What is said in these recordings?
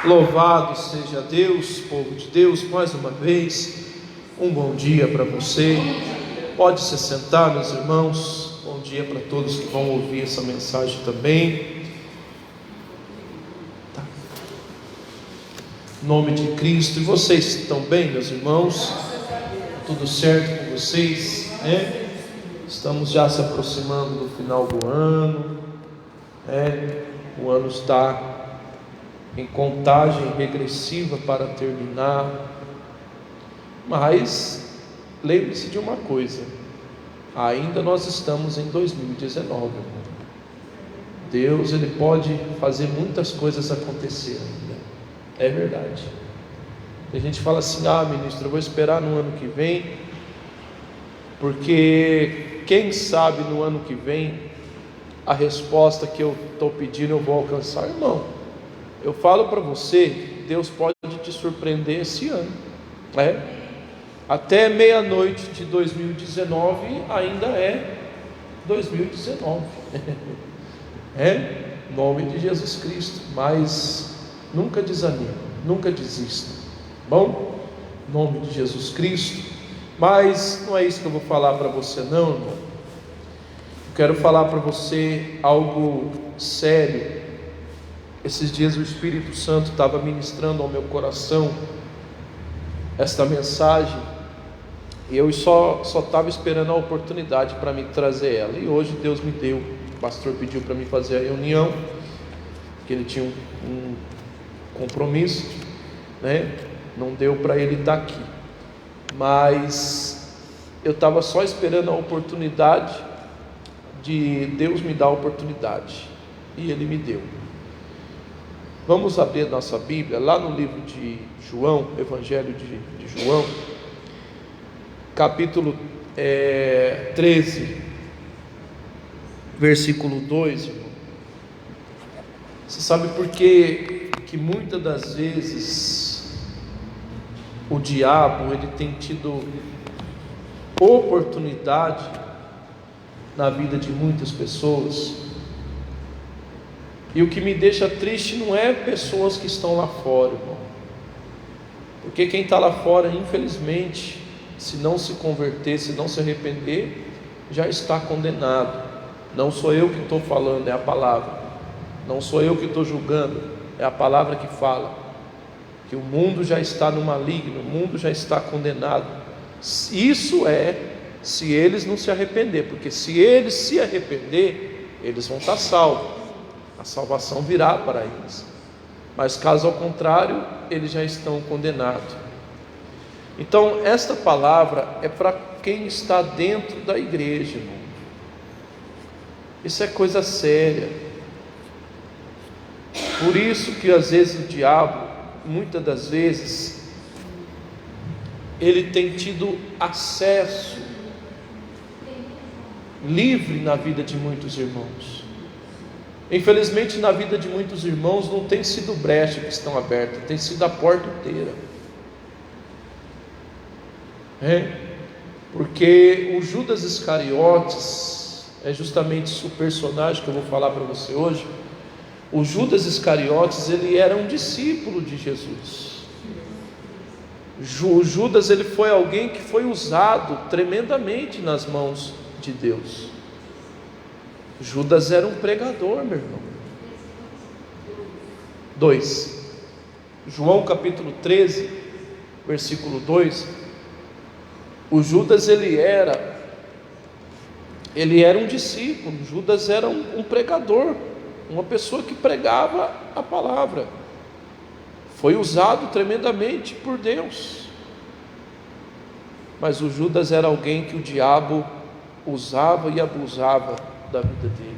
Louvado seja Deus, povo de Deus, mais uma vez, um bom dia para você. Pode se sentar, meus irmãos. Bom dia para todos que vão ouvir essa mensagem também. Em nome de Cristo. E vocês estão bem, meus irmãos? Tudo certo com vocês, né? Estamos já se aproximando do final do ano, né? O ano está em contagem regressiva para terminar, mas lembre-se de uma coisa: ainda nós estamos em 2019. Deus, Ele pode fazer muitas coisas acontecer ainda, é verdade. A gente fala assim: ministro, eu vou esperar no ano que vem, porque quem sabe no ano que vem a resposta que eu estou pedindo eu vou alcançar. Irmão, eu falo para você, Deus pode te surpreender esse ano, né? Até meia-noite de 2019 ainda é 2019, em nome de Jesus Cristo. Mas nunca desanime, nunca desista, bom? Em nome de Jesus Cristo. Mas não é isso que eu vou falar para você não, irmão. Eu quero falar para você algo sério. Esses dias o Espírito Santo estava ministrando ao meu coração esta mensagem, e eu só estava esperando a oportunidade para me trazer ela, e hoje Deus me deu. O pastor pediu para mim fazer a reunião, que ele tinha um compromisso, né? Não deu para ele estar aqui, mas eu estava só esperando a oportunidade de Deus me dar a oportunidade, e Ele me deu. Vamos abrir nossa Bíblia lá no livro de João, Evangelho de João, capítulo 13, versículo 2, irmão. Você sabe por que muitas das vezes o diabo ele tem tido oportunidade na vida de muitas pessoas? E o que me deixa triste não é pessoas que estão lá fora, irmão, porque quem está lá fora, infelizmente, se não se converter, se não se arrepender, já está condenado. Não sou eu que estou falando, é a palavra. Não sou eu que estou julgando, é a palavra que fala que o mundo já está no maligno, o mundo já está condenado. Isso é se eles não se arrepender, porque se eles se arrepender, eles vão estar salvos. A salvação virá para eles, mas caso ao contrário, eles já estão condenados. Então esta palavra é para quem está dentro da igreja, irmão. Isso é coisa séria. Por isso que às vezes o diabo, muitas das vezes, ele tem tido acesso livre na vida de muitos irmãos. Infelizmente, na vida de muitos irmãos não tem sido brecha que estão abertas, tem sido a porta inteira. Porque o Judas Iscariotes é justamente o personagem que eu vou falar para você hoje. O Judas Iscariotes, ele era um discípulo de Jesus. O Judas, ele foi alguém que foi usado tremendamente nas mãos de Deus. Judas era um pregador, meu irmão. 2 João capítulo 13, versículo 2. O Judas ele era um discípulo. Judas era um pregador, uma pessoa que pregava a palavra. Foi usado tremendamente por Deus. Mas o Judas era alguém que o diabo usava e abusava da vida dele.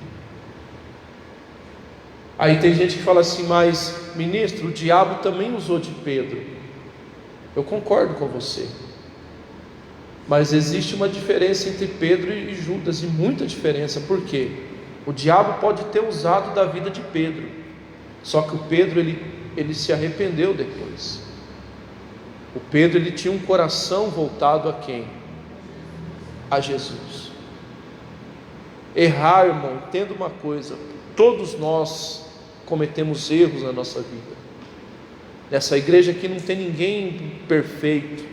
Aí tem gente que fala assim: mas ministro, o diabo também usou de Pedro. Eu concordo com você, mas existe uma diferença entre Pedro e Judas, e muita diferença. Por quê? O diabo pode ter usado da vida de Pedro, só que o Pedro ele se arrependeu depois. O Pedro ele tinha um coração voltado a quem? A Jesus. Errar, irmão, entenda uma coisa: todos nós cometemos erros na nossa vida. Nessa igreja aqui não tem ninguém perfeito,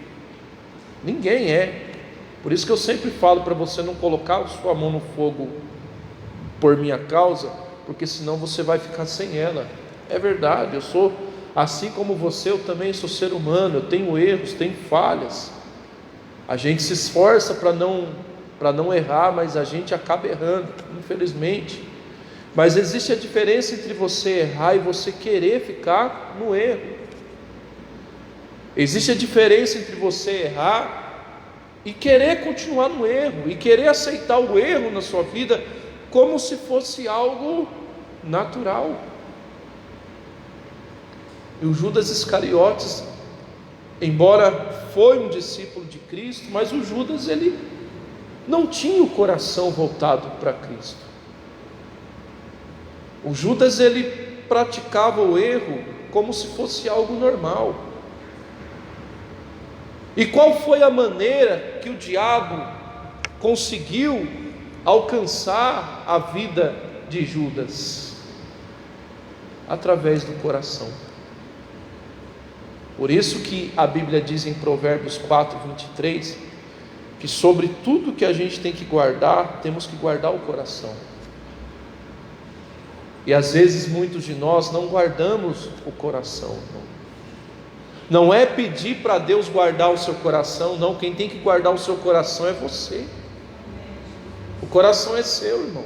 ninguém é. Por isso que eu sempre falo para você não colocar a sua mão no fogo por minha causa, porque senão você vai ficar sem ela. É verdade, eu sou assim como você, eu também sou ser humano, eu tenho erros, tenho falhas. A gente se esforça para não errar, mas a gente acaba errando, infelizmente. Mas existe a diferença entre você errar e você querer ficar no erro. Existe a diferença entre você errar e querer continuar no erro, e querer aceitar o erro na sua vida como se fosse algo natural. E o Judas Iscariotes, embora foi um discípulo de Cristo, mas o Judas, ele não tinha o coração voltado para Cristo. O Judas, ele praticava o erro como se fosse algo normal. E qual foi a maneira que o diabo conseguiu alcançar a vida de Judas? Através do coração. Por isso que a Bíblia diz em Provérbios 4:23, que sobre tudo que a gente tem que guardar, temos que guardar o coração. E às vezes muitos de nós não guardamos o coração. Não é pedir para Deus guardar o seu coração, não. Quem tem que guardar o seu coração é você. O coração é seu, irmão.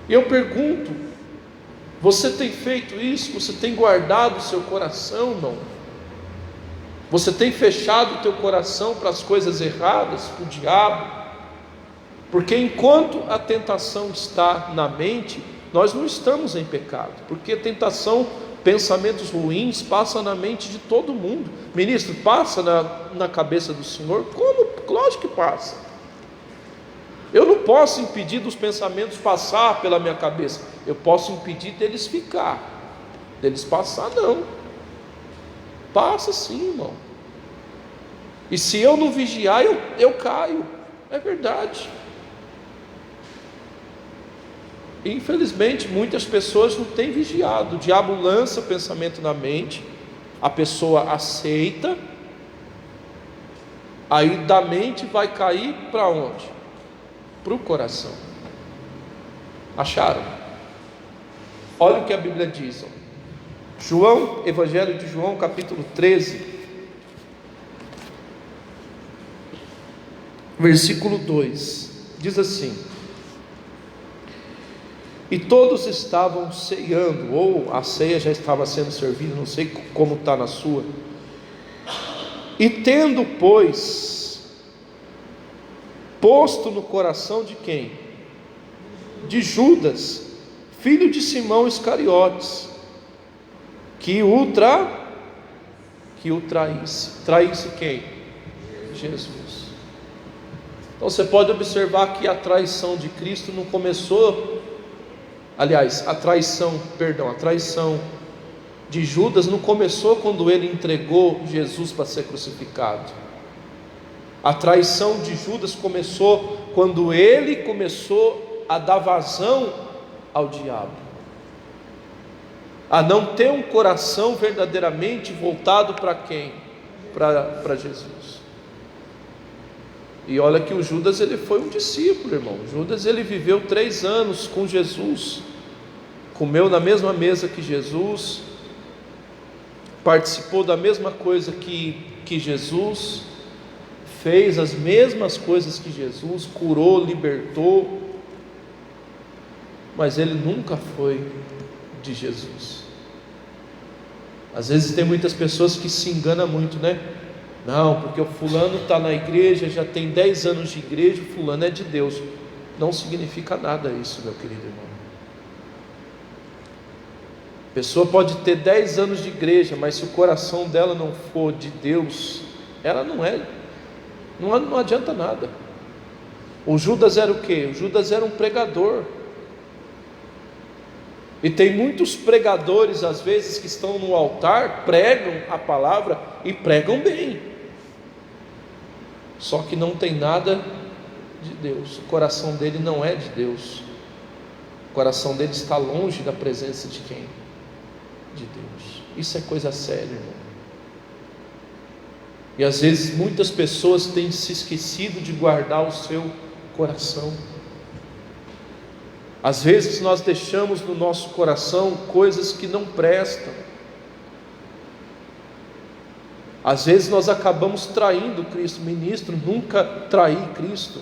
E eu pergunto, você tem feito isso? Você tem guardado o seu coração, irmão? Você tem fechado o teu coração para as coisas erradas, para o diabo? Porque enquanto a tentação está na mente, nós não estamos em pecado. Porque a tentação, pensamentos ruins, passa na mente de todo mundo. Ministro, passa na cabeça do Senhor? Como? Lógico que passa. Eu não posso impedir dos pensamentos passar pela minha cabeça. Eu posso impedir deles ficar. Deles passar, não. Passa sim, irmão. E se eu não vigiar, eu caio. É verdade. Infelizmente, muitas pessoas não têm vigiado. O diabo lança o pensamento na mente, a pessoa aceita, aí da mente vai cair para onde? Para o coração. Acharam? Olha o que a Bíblia diz. João, Evangelho de João, capítulo 13, versículo 2, diz assim: e todos estavam ceando, ou a ceia já estava sendo servida, não sei como está na sua. E tendo, pois, posto no coração de quem? De Judas, filho de Simão Iscariotes, que o traísse. Traísse quem? Jesus. Então você pode observar que a traição de Cristo não começou. Aliás, a traição de Judas não começou quando ele entregou Jesus para ser crucificado. A traição de Judas começou quando ele começou a dar vazão ao diabo, a não ter um coração verdadeiramente voltado para quem? Para Jesus. E olha que o Judas, ele foi um discípulo, irmão. Judas, ele viveu 3 anos com Jesus, comeu na mesma mesa que Jesus, participou da mesma coisa que Jesus, fez as mesmas coisas que Jesus, curou, libertou, mas ele nunca foi de Jesus. Às vezes tem muitas pessoas que se enganam muito, né? Não, porque o fulano está na igreja, já tem 10 anos de igreja, o fulano é de Deus. Não significa nada isso, meu querido irmão. A pessoa pode ter 10 anos de igreja, mas se o coração dela não for de Deus, ela não adianta nada. O Judas era o quê? O Judas era um pregador. E tem muitos pregadores, às vezes, que estão no altar, pregam a palavra e pregam bem, só que não tem nada de Deus. O coração dele não é de Deus. O coração dele está longe da presença de quem? de Deus. Isso é coisa séria, irmão. E às vezes muitas pessoas têm se esquecido de guardar o seu coração. Às vezes nós deixamos no nosso coração coisas que não prestam. Às vezes nós acabamos traindo Cristo. Ministro, nunca traí Cristo.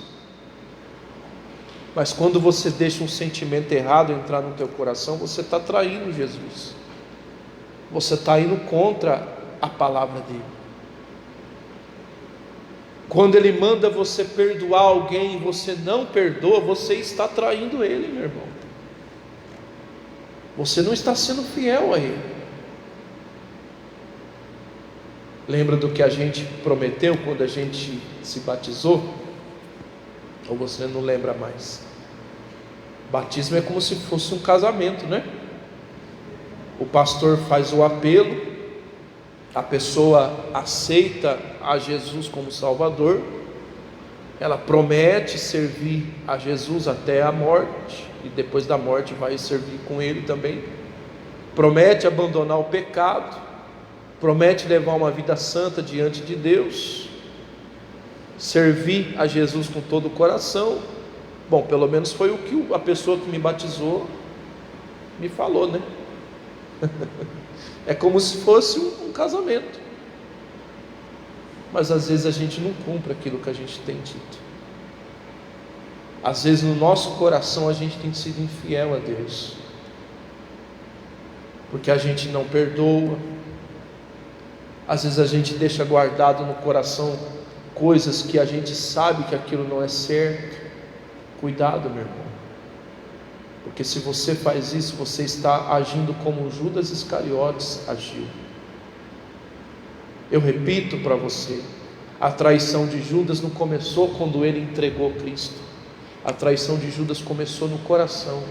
Mas quando você deixa um sentimento errado entrar no teu coração, você está traindo Jesus. Você está indo contra a palavra dele. Quando ele manda você perdoar alguém e você não perdoa, você está traindo ele, meu irmão. Você não está sendo fiel a ele. Lembra do que a gente prometeu quando a gente se batizou? Ou você não lembra mais? Batismo é como se fosse um casamento, né? O pastor faz o apelo, a pessoa aceita a Jesus como Salvador, ela promete servir a Jesus até a morte, e depois da morte vai servir com ele também, promete abandonar o pecado, promete levar uma vida santa diante de Deus, servir a Jesus com todo o coração. Bom, pelo menos foi o que a pessoa que me batizou me falou, né? É como se fosse um casamento. Mas às vezes a gente não cumpre aquilo que a gente tem dito. Às vezes no nosso coração a gente tem sido infiel a Deus, porque a gente não perdoa. Às vezes a gente deixa guardado no coração coisas que a gente sabe que aquilo não é certo. Cuidado, meu irmão, porque se você faz isso, você está agindo como Judas Iscariotes agiu. Eu repito para você, a traição de Judas não começou quando ele entregou Cristo. A traição de Judas começou no coração.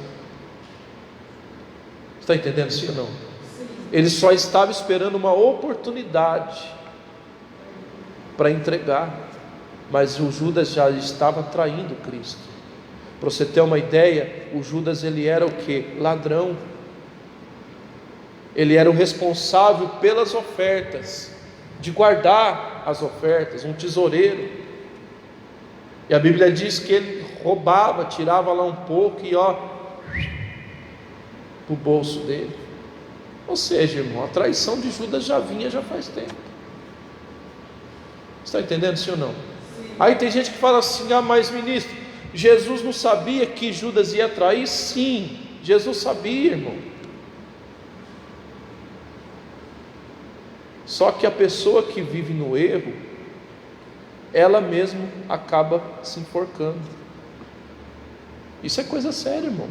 Está entendendo sim ou não? Ele só estava esperando uma oportunidade para entregar, mas o Judas já estava traindo Cristo. Para você ter uma ideia, o Judas ele era o que? Ladrão. Ele era o responsável pelas ofertas, de guardar as ofertas, um tesoureiro. E a Bíblia diz que ele roubava, tirava lá um pouco e para o bolso dele. Ou seja, irmão, a traição de Judas já vinha já faz tempo. Está entendendo sim ou não? Aí tem gente que fala assim: mas ministro, Jesus não sabia que Judas ia trair? Sim, Jesus sabia, irmão. Só que a pessoa que vive no erro, ela mesma acaba se enforcando. Isso é coisa séria, irmão.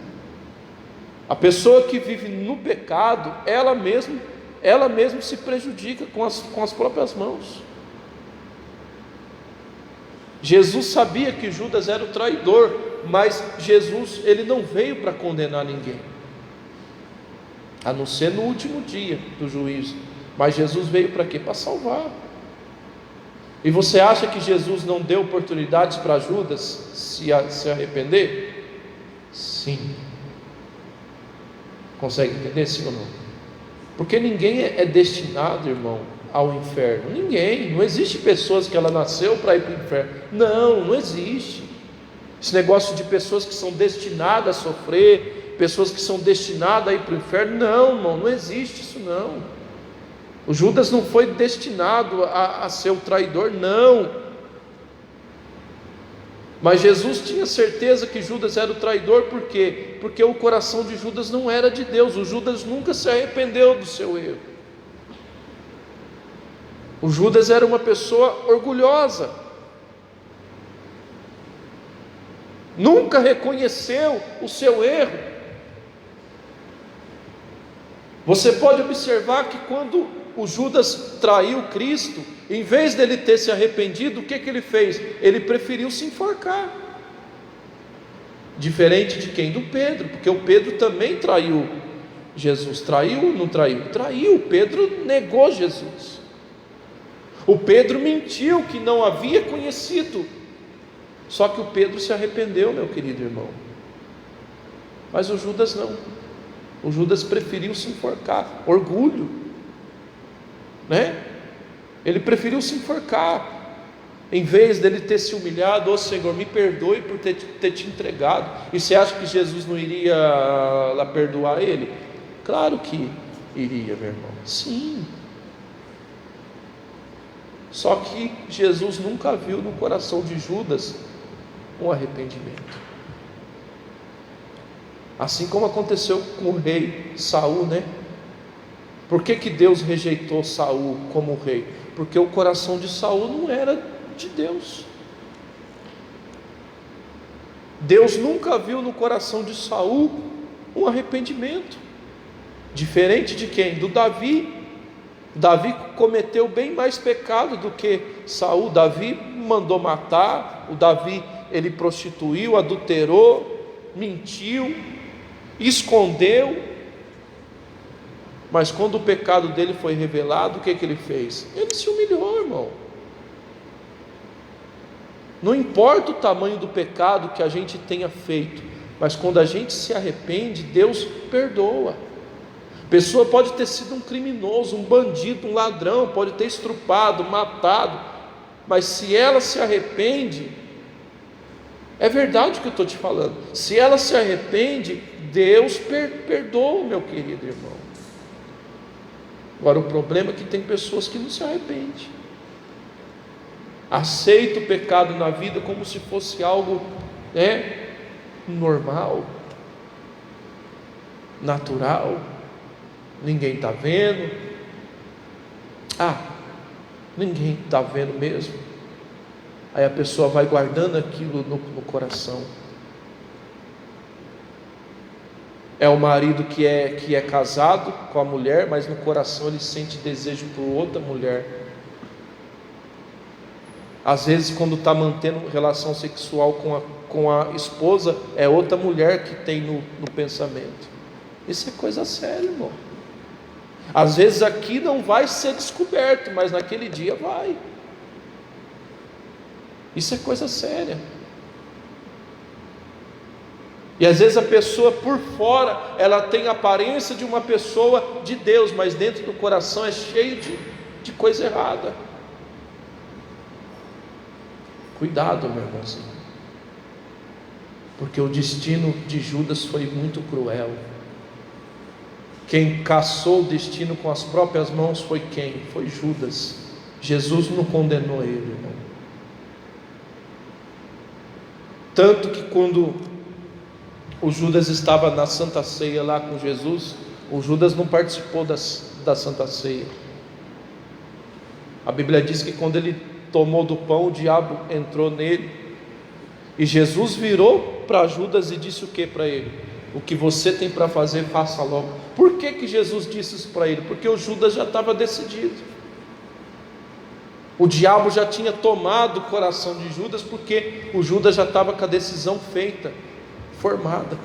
A pessoa que vive no pecado, ela mesma se prejudica com as próprias mãos. Jesus sabia que Judas era o traidor, mas Jesus ele não veio para condenar ninguém, a não ser no último dia do juízo. Mas Jesus veio para quê? Para salvar. E você acha que Jesus não deu oportunidades para Judas se arrepender? Sim. Consegue entender sim ou não? Porque ninguém é destinado, irmão, ao inferno. Ninguém. Não existe pessoas que ela nasceu para ir para o inferno. Não existe. Esse negócio de pessoas que são destinadas a sofrer, pessoas que são destinadas a ir para o inferno, não, irmão, não existe isso não. O Judas não foi destinado a ser o traidor, não. Mas Jesus tinha certeza que Judas era o traidor, por quê? Porque o coração de Judas não era de Deus. O Judas nunca se arrependeu do seu erro. O Judas era uma pessoa orgulhosa, nunca reconheceu o seu erro. Você pode observar que quando o Judas traiu Cristo, em vez dele ter se arrependido, o que ele fez? Ele preferiu se enforcar. Diferente de quem? Do Pedro, porque o Pedro também traiu Jesus. Traiu ou não traiu? Traiu. Pedro negou Jesus. O Pedro mentiu que não havia conhecido. Só que o Pedro se arrependeu, meu querido irmão. Mas o Judas não. O Judas preferiu se enforcar, orgulho, né? Ele preferiu se enforcar, em vez dele ter se humilhado: ô Senhor, me perdoe por ter te entregado. E você acha que Jesus não iria lá perdoar ele? Claro que iria, meu irmão, sim. Só que Jesus nunca viu no coração de Judas um arrependimento. Assim como aconteceu com o rei Saul, né? Por que Deus rejeitou Saul como rei? Porque o coração de Saul não era de Deus. Deus nunca viu no coração de Saul um arrependimento. Diferente de quem? Do Davi. Davi cometeu bem mais pecado do que Saul. Davi mandou matar. O Davi, ele prostituiu, adulterou, mentiu, escondeu. Mas quando o pecado dele foi revelado, o que ele fez? Ele se humilhou, irmão. Não importa o tamanho do pecado que a gente tenha feito, mas quando a gente se arrepende, Deus perdoa. A pessoa pode ter sido um criminoso, um bandido, um ladrão, pode ter estrupado, matado, mas se ela se arrepende, é verdade o que eu estou te falando, se ela se arrepende, Deus perdoa, meu querido irmão. Agora o problema é que tem pessoas que não se arrependem, aceita o pecado na vida como se fosse algo, normal, natural. Ninguém está vendo. Ninguém está vendo mesmo. Aí a pessoa vai guardando aquilo no coração. É o marido que é casado com a mulher, mas no coração ele sente desejo por outra mulher. Às vezes, quando está mantendo relação sexual com a esposa, é outra mulher que tem no pensamento. Isso é coisa séria, irmão. Às vezes aqui não vai ser descoberto, mas naquele dia vai. Isso é coisa séria. E às vezes a pessoa por fora, ela tem a aparência de uma pessoa de Deus, mas dentro do coração é cheio de coisa errada. Cuidado, meu irmãozinho, porque o destino de Judas foi muito cruel. Quem caçou o destino com as próprias mãos foi quem? Foi Judas. Jesus não condenou ele, irmão. Tanto que quando o Judas estava na Santa Ceia lá com Jesus, o Judas não participou da Santa Ceia. A Bíblia diz que quando ele tomou do pão, o diabo entrou nele, e Jesus virou para Judas e disse o que para ele? O que você tem para fazer, faça logo. Por que Jesus disse isso para ele? Porque o Judas já estava decidido. O diabo já tinha tomado o coração de Judas, porque o Judas já estava com a decisão feita, formada.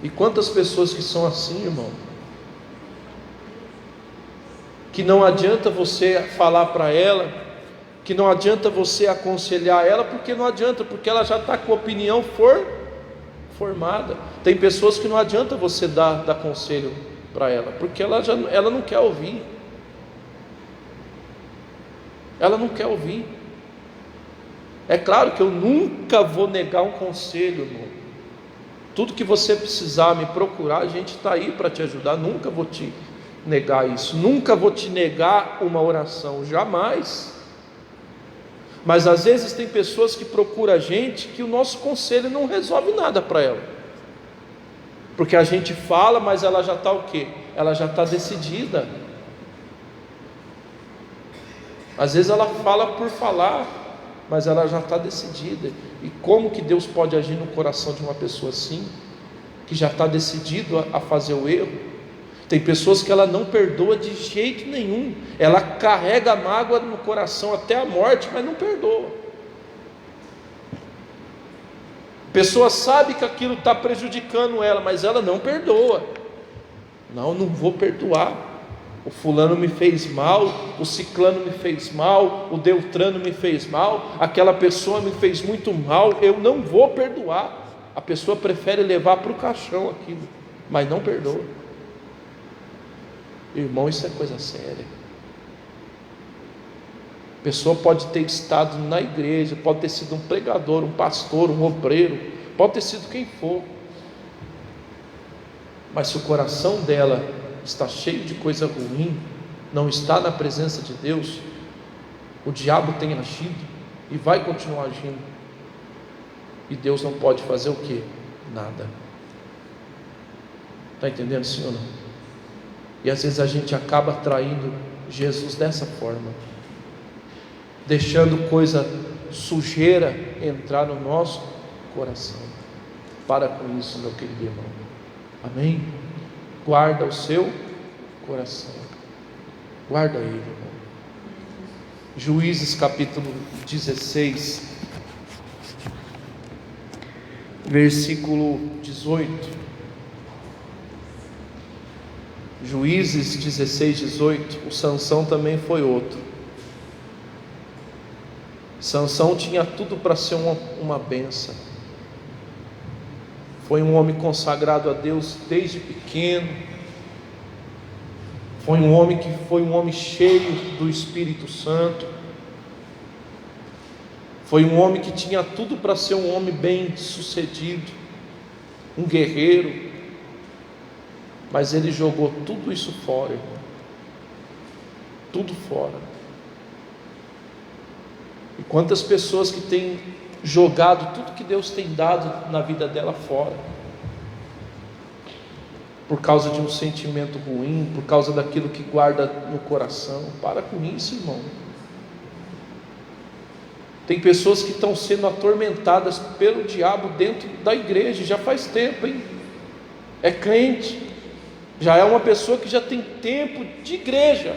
E quantas pessoas que são assim, irmão? Que não adianta você falar para ela, que não adianta você aconselhar ela, porque não adianta, porque ela já está com a opinião formada. Tem pessoas que não adianta você dar conselho para ela, porque ela não quer ouvir. Ela não quer ouvir. É claro que eu nunca vou negar um conselho, irmão. Tudo que você precisar me procurar, a gente está aí para te ajudar. Nunca vou te negar isso. Nunca vou te negar uma oração, jamais. Mas às vezes tem pessoas que procuram a gente, que o nosso conselho não resolve nada para ela, porque a gente fala, mas ela já está o quê? Ela já está decidida. Às vezes ela fala por falar, mas ela já está decidida. E como que Deus pode agir no coração de uma pessoa assim, que já está decidido a fazer o erro? Tem pessoas que ela não perdoa de jeito nenhum, ela carrega a mágoa no coração até a morte, mas não perdoa. A pessoa sabe que aquilo está prejudicando ela, mas ela não perdoa. Não vou perdoar. O fulano me fez mal, o ciclano me fez mal, o Deltrano me fez mal, aquela pessoa me fez muito mal, eu não vou perdoar. A pessoa prefere levar para o caixão aquilo. mas não perdoa. Irmão, isso é coisa séria. A pessoa pode ter estado na igreja, pode ter sido um pregador, um pastor, um obreiro, pode ter sido quem for, mas se o coração dela está cheio de coisa ruim, não está na presença de Deus, o diabo tem agido e vai continuar agindo, e Deus não pode fazer o quê? Nada. Está entendendo, sim ou não? E às vezes a gente acaba traindo Jesus dessa forma, deixando coisa sujeira entrar no nosso coração. Para com isso, meu querido irmão. Amém? Guarda o seu coração. Guarda ele, irmão. Juízes capítulo 16, versículo 18. Juízes 16, 18. O Sansão também foi outro. Sansão tinha tudo para ser uma bênção. Foi um homem consagrado a Deus desde pequeno. Foi um homem cheio do Espírito Santo. Foi um homem que tinha tudo para ser um homem bem sucedido, um guerreiro. Mas ele jogou tudo isso fora, irmão. Tudo fora. E quantas pessoas que têm jogado tudo que Deus tem dado na vida dela fora, por causa de um sentimento ruim, por causa daquilo que guarda no coração. Para com isso, irmão. Tem pessoas que estão sendo atormentadas pelo diabo dentro da igreja, já faz tempo, hein? É crente, já é uma pessoa que já tem tempo de igreja.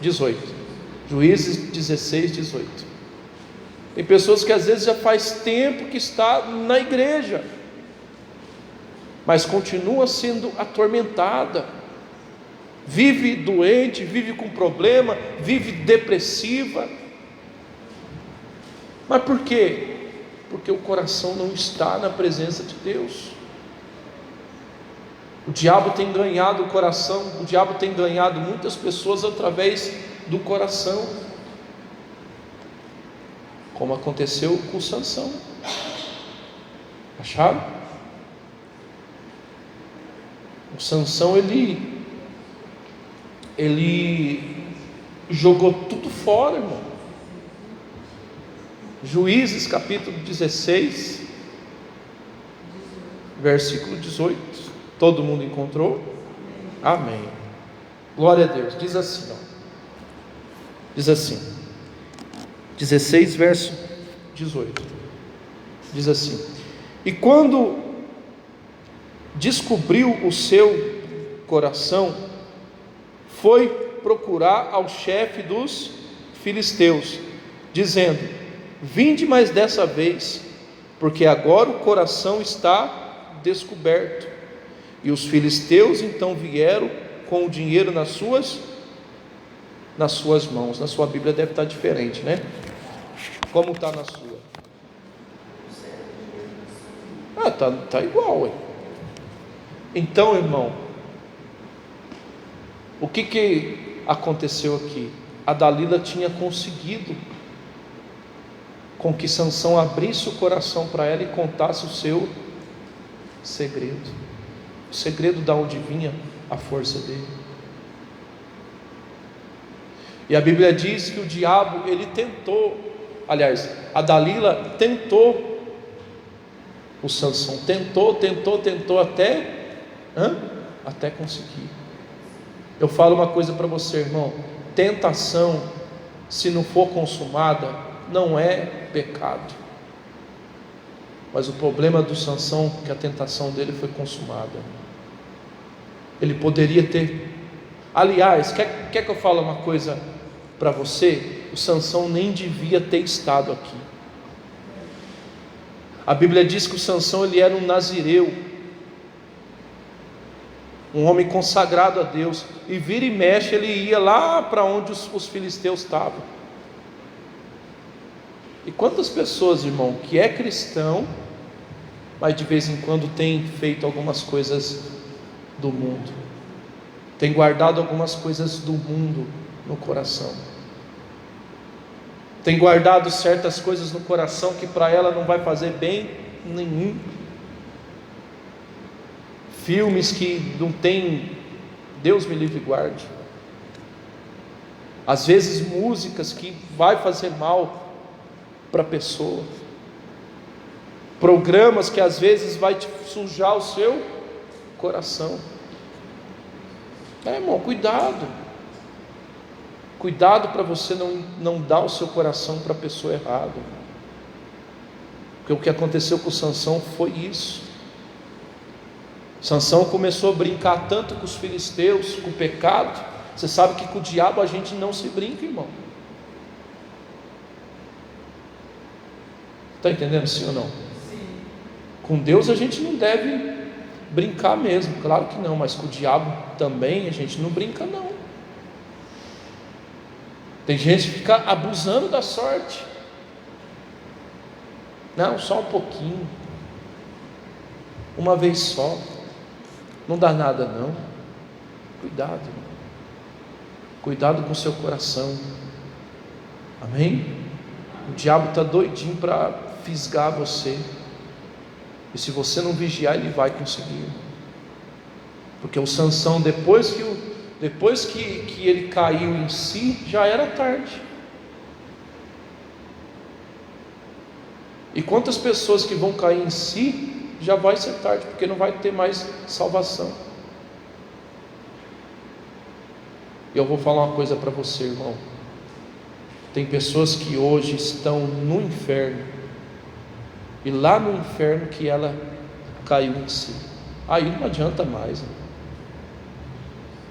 18, Juízes 16, 18. Tem pessoas que às vezes já faz tempo que está na igreja, mas continua sendo atormentada, vive doente, vive com problema, vive depressiva. Mas por quê? Porque o coração não está na presença de Deus. O diabo tem ganhado o coração, o diabo tem ganhado muitas pessoas através do coração, como aconteceu com Sansão. Acharam? O Sansão ele jogou tudo fora, irmão. Juízes capítulo 16, versículo 18. Todo mundo encontrou? Amém. Glória a Deus. Diz assim, ó. Diz assim, 16 verso 18. Diz assim: e quando descobriu o seu coração, foi procurar ao chefe dos filisteus, dizendo: vinde mais dessa vez, porque agora o coração está descoberto. E os filisteus então vieram com o dinheiro nas suas mãos. Na sua Bíblia deve estar diferente, né? Como está na sua? Tá igual, ué. Então, irmão, o que aconteceu aqui? A Dalila tinha conseguido com que Sansão abrisse o coração para ela e contasse o seu segredo. O segredo de onde vinha a força dele. E a Bíblia diz que o diabo, ele tentou, aliás, a Dalila tentou o Sansão, tentou até conseguir. Eu falo uma coisa para você, irmão: tentação, se não for consumada, não é pecado. Mas o problema do Sansão é que a tentação dele foi consumada. Ele poderia ter, aliás, quer que eu fale uma coisa para você? O Sansão nem devia ter estado aqui. A Bíblia diz que o Sansão, ele era um nazireu, um homem consagrado a Deus, e vira e mexe ele ia lá para onde os filisteus estavam. E quantas pessoas, irmão, que é cristão, mas de vez em quando tem feito algumas coisas do mundo, tem guardado algumas coisas do mundo no coração, tem guardado certas coisas no coração que para ela não vai fazer bem nenhum, filmes que não tem, Deus me livre e guarde, às vezes músicas que vai fazer mal para a pessoa, programas que às vezes vai te sujar o seu coração. Irmão, cuidado para você não dar o seu coração para a pessoa errada, porque o que aconteceu com Sansão foi isso. Sansão começou a brincar tanto com os filisteus, com o pecado. Você sabe que com o diabo a gente não se brinca, irmão. Está entendendo, sim ou não? Sim. Com Deus a gente não deve brincar mesmo, claro que não, mas com o diabo também a gente não brinca não. Tem gente que fica abusando da sorte. Não, só um pouquinho, uma vez só, não dá nada não. Cuidado, irmão. Cuidado com o seu coração. Amém? O diabo está doidinho para fisgar você, e se você não vigiar, ele vai conseguir. Porque o Sansão, depois que ele caiu em si, já era tarde. E quantas pessoas que vão cair em si, já vai ser tarde, porque não vai ter mais salvação. E eu vou falar uma coisa para você, irmão. Tem pessoas que hoje estão no inferno, e lá no inferno que ela caiu em si. Aí não adianta mais, irmão,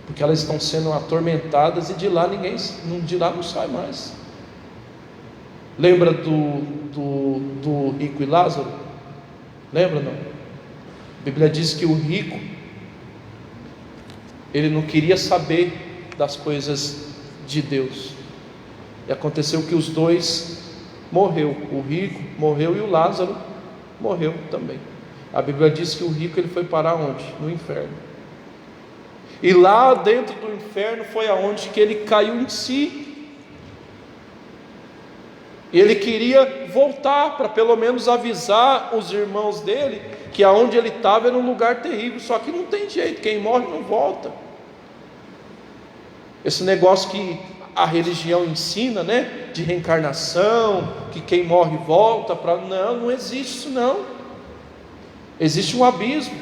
porque elas estão sendo atormentadas, e de lá não sai mais. Lembra do rico e Lázaro? Lembra não? A Bíblia diz que o rico, ele não queria saber das coisas de Deus, e aconteceu que os dois morreu. O rico morreu e o Lázaro morreu também. A Bíblia diz que o rico, ele foi parar onde? No inferno. E lá dentro do inferno foi aonde que ele caiu em si. E ele queria voltar para pelo menos avisar os irmãos dele que aonde ele estava era um lugar terrível. Só que não tem jeito, quem morre não volta. Esse negócio que a religião ensina, né, de reencarnação, que quem morre volta para... Não existe isso não. Existe um abismo,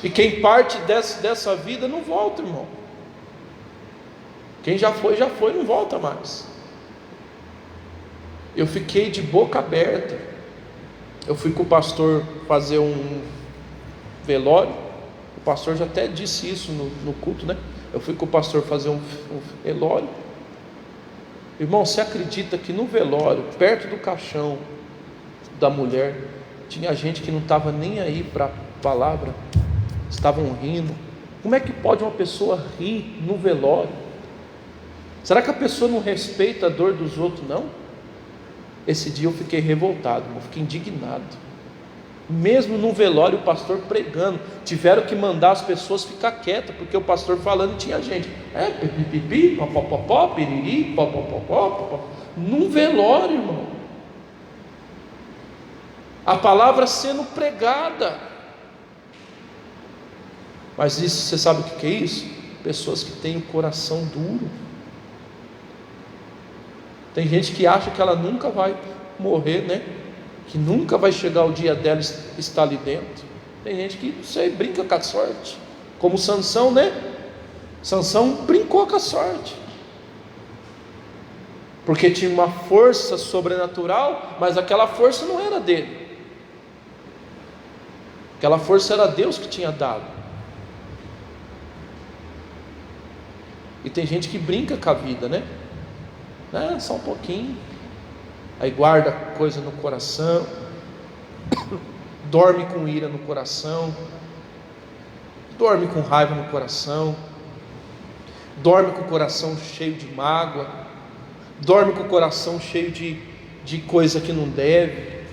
e quem parte dessa vida não volta, irmão. Quem já foi, não volta mais. Eu fiquei de boca aberta. Eu fui com o pastor fazer um velório. O pastor já até disse isso no culto, né? Eu fui com o pastor fazer um velório. Irmão, você acredita que no velório, perto do caixão da mulher, tinha gente que não estava nem aí para a palavra, estavam rindo? Como é que pode uma pessoa rir no velório? Será que a pessoa não respeita a dor dos outros, não? Esse dia eu fiquei revoltado, eu fiquei indignado. Mesmo no velório, o pastor pregando, tiveram que mandar as pessoas ficar quietas, porque o pastor falando, tinha gente, pipipi, popopopó, piriri, popopopó, num velório, irmão, a palavra sendo pregada. Mas isso, você sabe o que é isso? Pessoas que têm o coração duro. Tem gente que acha que ela nunca vai morrer, né? Que nunca vai chegar o dia dela estar ali dentro. Tem gente que, não sei, brinca com a sorte, como Sansão, né? Sansão brincou com a sorte, porque tinha uma força sobrenatural, mas aquela força não era dele, aquela força era Deus que tinha dado. E tem gente que brinca com a vida, né? Só um pouquinho, aí guarda coisa no coração, dorme com ira no coração, dorme com raiva no coração, dorme com o coração cheio de mágoa, dorme com o coração cheio de coisa que não deve,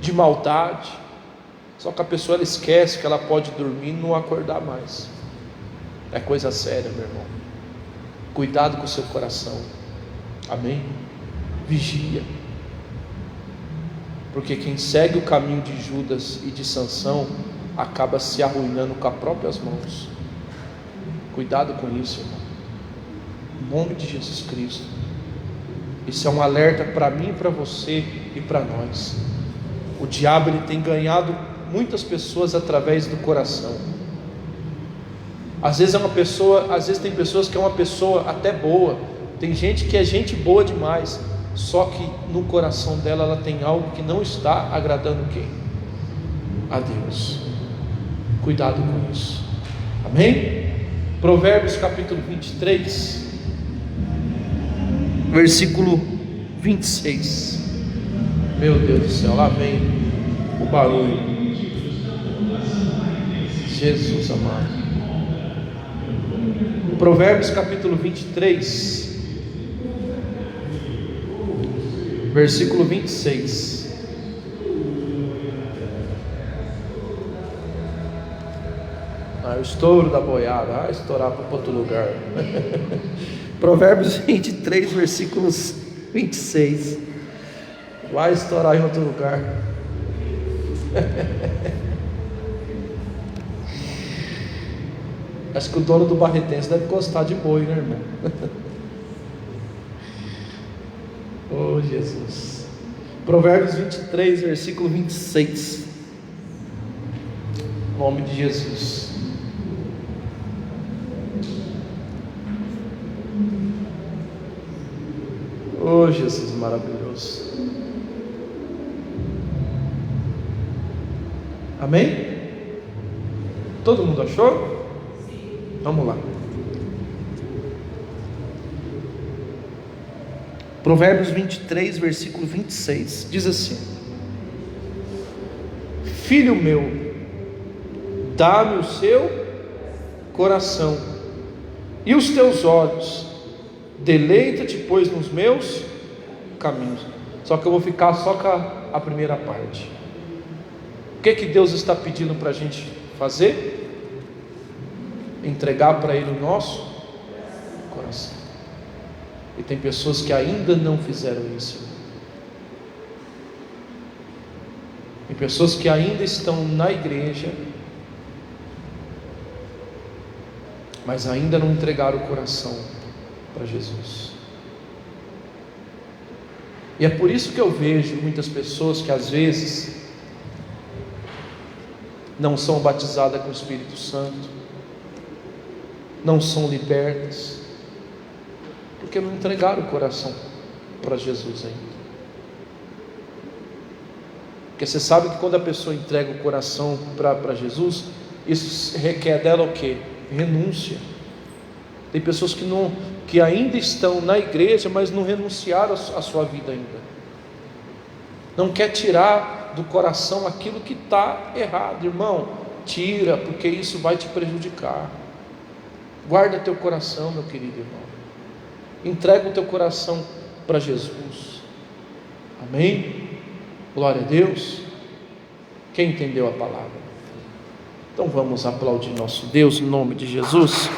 de maldade. Só que a pessoa ela esquece que ela pode dormir e não acordar mais. É coisa séria, meu irmão. Cuidado com o seu coração. Amém? Vigia. Porque quem segue o caminho de Judas e de Sansão acaba se arruinando com as próprias mãos. Cuidado com isso, irmão. Em nome de Jesus Cristo. Isso é um alerta para mim, para você e para nós. O diabo ele tem ganhado muitas pessoas através do coração. Às vezes tem pessoas que é uma pessoa até boa. Tem gente que é gente boa demais, só que no coração dela ela tem algo que não está agradando quem? A Deus. Cuidado com isso. Amém? Provérbios capítulo 23, versículo 26. Meu Deus do céu, lá vem o barulho. Jesus amado. Provérbios capítulo 23, versículo 26. O estouro da boiada, estourar para outro lugar. Provérbios 23, versículos 26. Vai estourar em outro lugar. Acho que o dono do barretense deve gostar de boi, né, irmão? Oh, Jesus. Provérbios 23, versículo 26. Em nome de Jesus. Oh, Jesus maravilhoso. Amém? Todo mundo achou? Vamos lá. Provérbios 23, versículo 26. Diz assim: Filho meu, dá-me o seu coração e os teus olhos, deleita-te, pois, nos meus caminhos. Só que eu vou ficar só com a primeira parte. O que Deus está pedindo para a gente fazer? Entregar para Ele o nosso coração. E tem pessoas que ainda não fizeram isso. Tem pessoas que ainda estão na igreja, mas ainda não entregaram o coração para Jesus. E é por isso que eu vejo muitas pessoas que às vezes não são batizadas com o Espírito Santo, não são libertas, porque não entregaram o coração para Jesus ainda. Porque você sabe que quando a pessoa entrega o coração para Jesus, isso requer dela o quê? Renúncia. Tem pessoas que ainda estão na igreja, mas não renunciaram a sua vida ainda. Não quer tirar do coração aquilo que está errado. Irmão, tira, porque isso vai te prejudicar. Guarda teu coração, meu querido irmão. Entrega o teu coração para Jesus. Amém? Glória a Deus. Quem entendeu a palavra? Então vamos aplaudir nosso Deus em nome de Jesus.